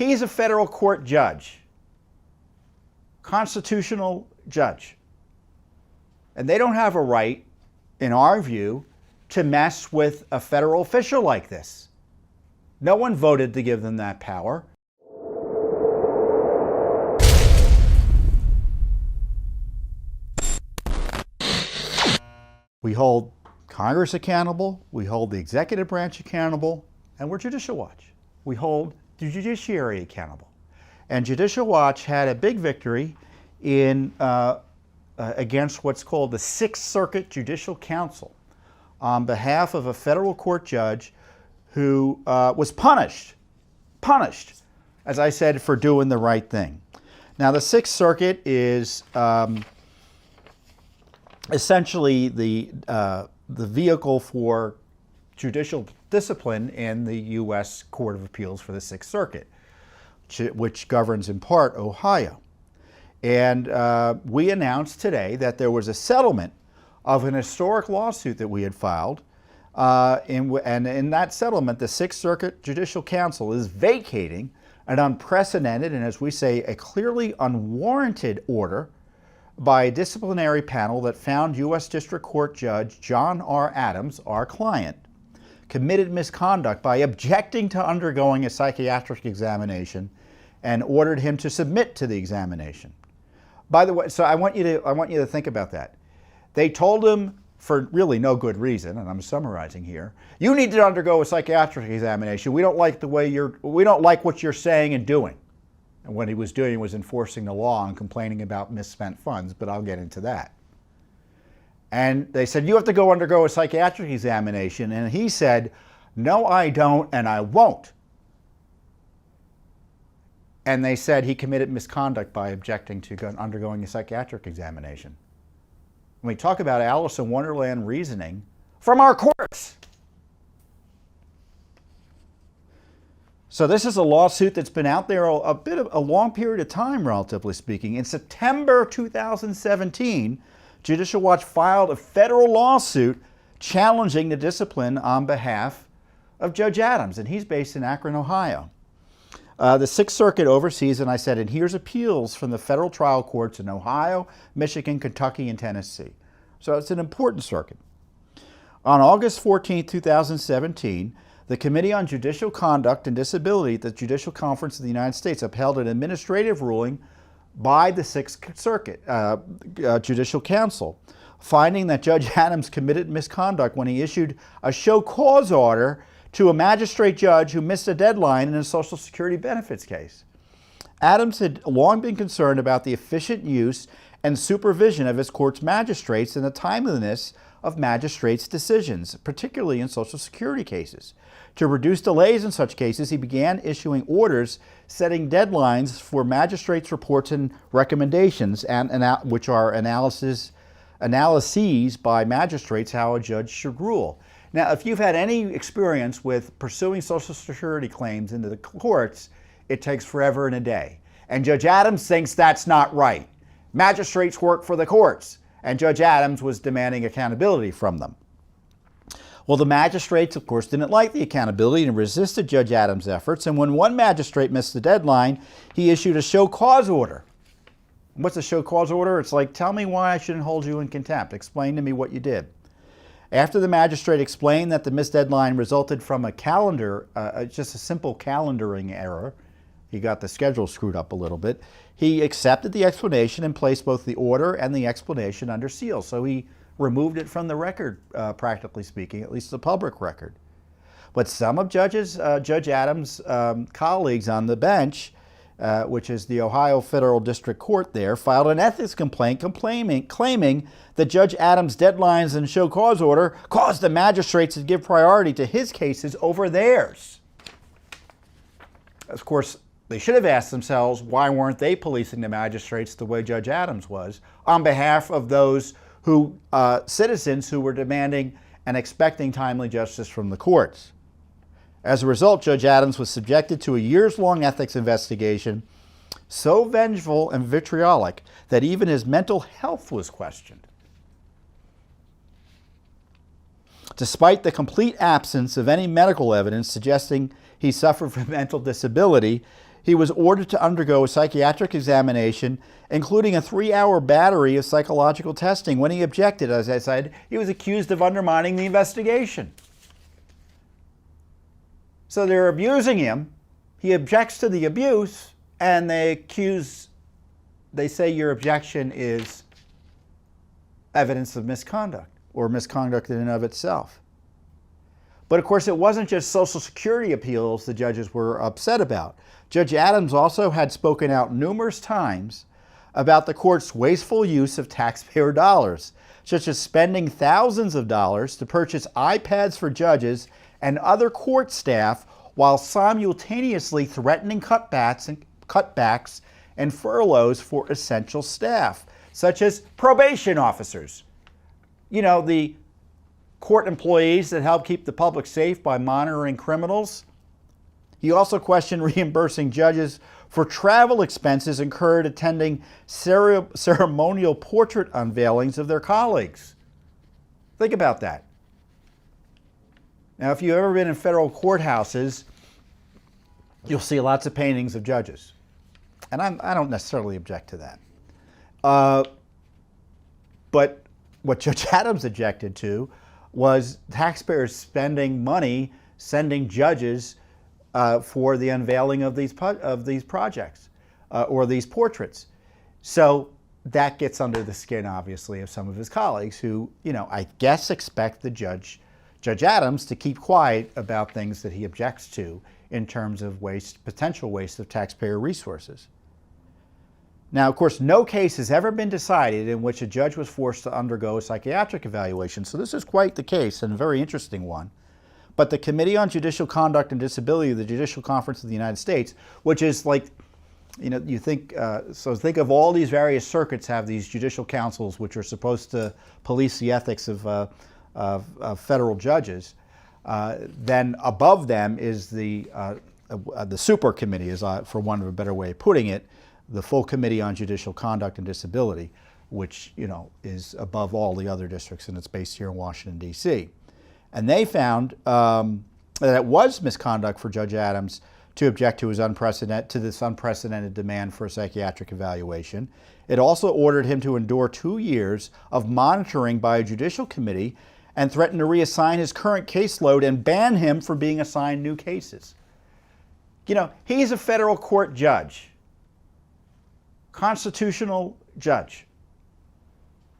He's a federal court judge, constitutional judge. And they don't have a right, in our view, to mess with a federal official like this. No one voted to give them that power. We hold Congress accountable, we hold the executive branch accountable, and we're Judicial Watch. We hold the judiciary accountable. And Judicial Watch had a big victory in against what's called the Sixth Circuit Judicial Council on behalf of a federal court judge who was punished, as I said, for doing the right thing. Now, the Sixth Circuit is essentially the vehicle for judicial discipline in the U.S. Court of Appeals for the Sixth Circuit, which governs in part Ohio. And we announced today that there was a settlement of an historic lawsuit that we had filed. And in that settlement, the Sixth Circuit Judicial Council is vacating an unprecedented and, as we say, a clearly unwarranted order by a disciplinary panel that found U.S. District Court Judge John R. Adams, our client, committed misconduct by objecting to undergoing a psychiatric examination and ordered him to submit to the examination. By the way, so I want you to think about that. They told him, for really no good reason, and I'm summarizing here, you need to undergo a psychiatric examination. We don't like what you're saying and doing. And what he was doing was enforcing the law and complaining about misspent funds, but I'll get into that. And they said, you have to go undergo a psychiatric examination. And he said, no, I don't, and I won't. And they said he committed misconduct by objecting to undergoing a psychiatric examination. When we talk about Alice in Wonderland reasoning from our courts. So this is a lawsuit that's been out there a long period of time, relatively speaking. In September 2017, Judicial Watch filed a federal lawsuit challenging the discipline on behalf of Judge Adams, and he's based in Akron, Ohio. The Sixth Circuit oversees, and I said, and hears appeals from the federal trial courts in Ohio, Michigan, Kentucky, and Tennessee. So it's an important circuit. On August 14, 2017, the Committee on Judicial Conduct and Disability at the Judicial Conference of the United States upheld an administrative ruling by the Sixth Circuit Judicial Council, finding that Judge Adams committed misconduct when he issued a show cause order to a magistrate judge who missed a deadline in a Social Security benefits case. Adams had long been concerned about the efficient use and supervision of his court's magistrates and the timeliness of magistrates' decisions, particularly in Social Security cases. To reduce delays in such cases, he began issuing orders setting deadlines for magistrates' reports and recommendations, which are analyses by magistrates how a judge should rule. Now, if you've had any experience with pursuing Social Security claims into the courts, it takes forever and a day. And Judge Adams thinks that's not right. Magistrates work for the courts, and Judge Adams was demanding accountability from them. Well, the magistrates, of course, didn't like the accountability and resisted Judge Adams' efforts, and when one magistrate missed the deadline, he issued a show cause order. What's a show cause order? It's like, tell me why I shouldn't hold you in contempt. Explain to me what you did. After the magistrate explained that the missed deadline resulted from a calendar, just a simple calendaring error, he got the schedule screwed up a little bit, he accepted the explanation and placed both the order and the explanation under seal. So he removed it from the record, practically speaking, at least the public record. But some of Judge Adams' colleagues on the bench, which is the Ohio Federal District Court there, filed an ethics complaint claiming that Judge Adams' deadlines and show cause order caused the magistrates to give priority to his cases over theirs. Of course, they should have asked themselves, why weren't they policing the magistrates the way Judge Adams was on behalf of those citizens who were demanding and expecting timely justice from the courts. As a result, Judge Adams was subjected to a years-long ethics investigation, so vengeful and vitriolic that even his mental health was questioned. Despite the complete absence of any medical evidence suggesting he suffered from mental disability, he was ordered to undergo a psychiatric examination, including a 3-hour battery of psychological testing. When he objected, as I said, he was accused of undermining the investigation. So they're abusing him. He objects to the abuse, and they say your objection is evidence of misconduct, or misconduct in and of itself. But of course, it wasn't just Social Security appeals the judges were upset about. Judge Adams also had spoken out numerous times about the court's wasteful use of taxpayer dollars, such as spending thousands of dollars to purchase iPads for judges and other court staff while simultaneously threatening cutbacks and furloughs for essential staff, such as probation officers. You know, the court employees that help keep the public safe by monitoring criminals. He also questioned reimbursing judges for travel expenses incurred attending ceremonial portrait unveilings of their colleagues. Think about that. Now, if you've ever been in federal courthouses, you'll see lots of paintings of judges. And I don't necessarily object to that. But what Judge Adams objected to was taxpayers spending money sending judges for the unveiling of these projects or these portraits. So that gets under the skin, obviously, of some of his colleagues who, you know, I guess expect the Judge Adams to keep quiet about things that he objects to in terms of potential waste of taxpayer resources. Now, of course, no case has ever been decided in which a judge was forced to undergo a psychiatric evaluation, so this is quite the case and a very interesting one. But the Committee on Judicial Conduct and Disability of the Judicial Conference of the United States, which is like, you know, you think, so think of all these various circuits have these judicial councils which are supposed to police the ethics of federal judges. Then above them is the super committee, for want of a better way of putting it, the full Committee on Judicial Conduct and Disability, which, you know, is above all the other districts, and it's based here in Washington, D.C. And they found that it was misconduct for Judge Adams to object to this unprecedented demand for a psychiatric evaluation. It also ordered him to endure 2 years of monitoring by a judicial committee and threatened to reassign his current caseload and ban him from being assigned new cases. You know, he's a federal court judge, constitutional judge.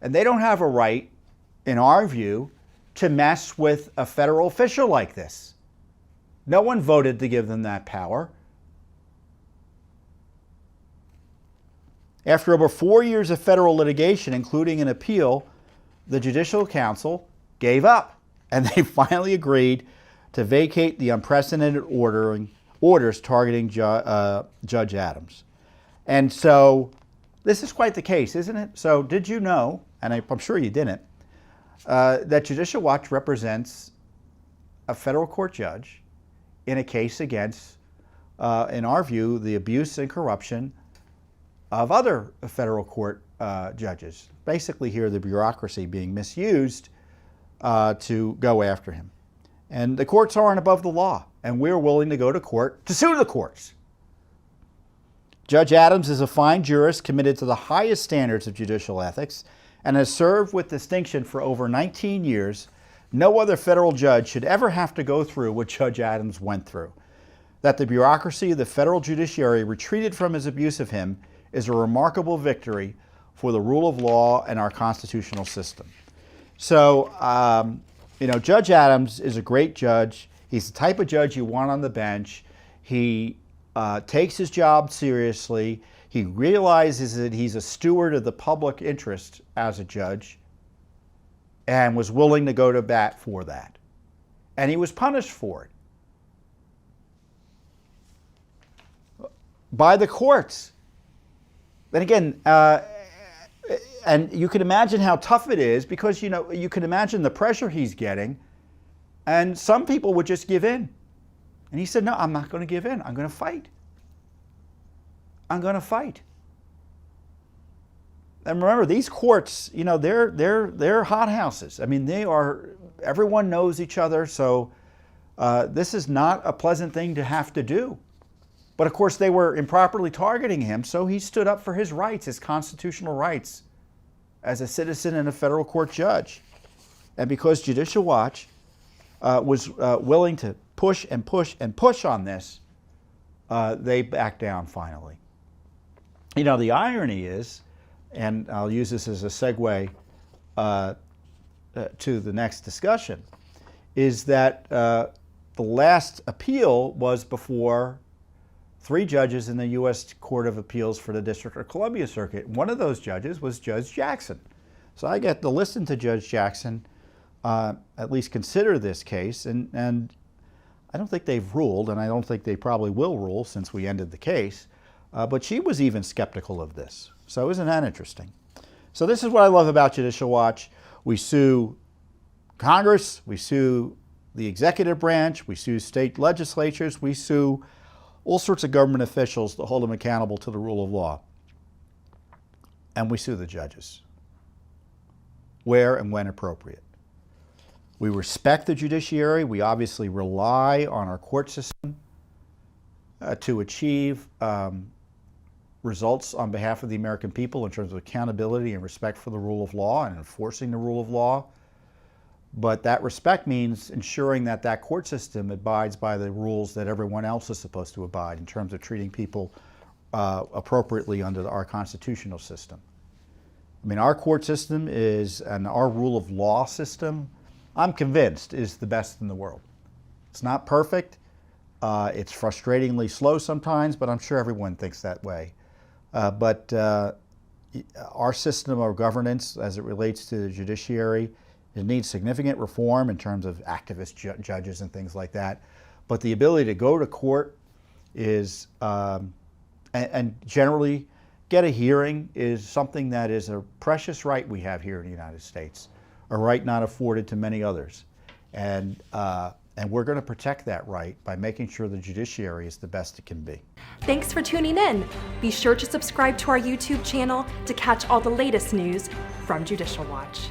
And they don't have a right, in our view, to mess with a federal official like this. No one voted to give them that power. After over 4 years of federal litigation, including an appeal, the Judicial Council gave up, and they finally agreed to vacate the unprecedented orders targeting Judge Adams. And so this is quite the case, isn't it? So did you know, and I'm sure you didn't, that Judicial Watch represents a federal court judge in a case against, in our view, the abuse and corruption of other federal court judges. Basically here, the bureaucracy being misused to go after him. And the courts aren't above the law, and we're willing to go to court to sue the courts. Judge Adams is a fine jurist committed to the highest standards of judicial ethics and has served with distinction for over 19 years. No other federal judge should ever have to go through what Judge Adams went through. That the bureaucracy of the federal judiciary retreated from his abuse of him is a remarkable victory for the rule of law and our constitutional system. So, you know, Judge Adams is a great judge. He's the type of judge you want on the bench. He takes his job seriously. He realizes that he's a steward of the public interest as a judge and was willing to go to bat for that. And he was punished for it by the courts. And again, and you can imagine how tough it is because, you know, you can imagine the pressure he's getting, and some people would just give in. And he said, no, I'm not going to give in. I'm going to fight. I'm going to fight. And remember, these courts, you know, they're hothouses. I mean, they are, everyone knows each other, so this is not a pleasant thing to have to do. But of course, they were improperly targeting him, so he stood up for his rights, his constitutional rights, as a citizen and a federal court judge. And because Judicial Watch was willing to push and push and push on this, they backed down finally. You know, the irony is, and I'll use this as a segue to the next discussion, is that the last appeal was before 3 judges in the U.S. Court of Appeals for the District of Columbia Circuit. One of those judges was Judge Jackson. So I get to listen to Judge Jackson at least consider this case, and I don't think they've ruled, and I don't think they probably will rule since we ended the case, but she was even skeptical of this. So isn't that interesting? So this is what I love about Judicial Watch. We sue Congress, we sue the executive branch, we sue state legislatures, we sue all sorts of government officials to hold them accountable to the rule of law. And we sue the judges, where and when appropriate. We respect the judiciary. We obviously rely on our court system to achieve results on behalf of the American people in terms of accountability and respect for the rule of law and enforcing the rule of law. But that respect means ensuring that that court system abides by the rules that everyone else is supposed to abide in terms of treating people appropriately under our constitutional system. I mean, our court system is, and our rule of law system, I'm convinced, is the best in the world. It's not perfect. It's frustratingly slow sometimes, but I'm sure everyone thinks that way. But our system of governance, as it relates to the judiciary, it needs significant reform in terms of activist judges and things like that. But the ability to go to court is, and generally get a hearing, is something that is a precious right we have here in the United States, a right not afforded to many others. And we're going to protect that right by making sure the judiciary is the best it can be. Thanks for tuning in. Be sure to subscribe to our YouTube channel to catch all the latest news from Judicial Watch.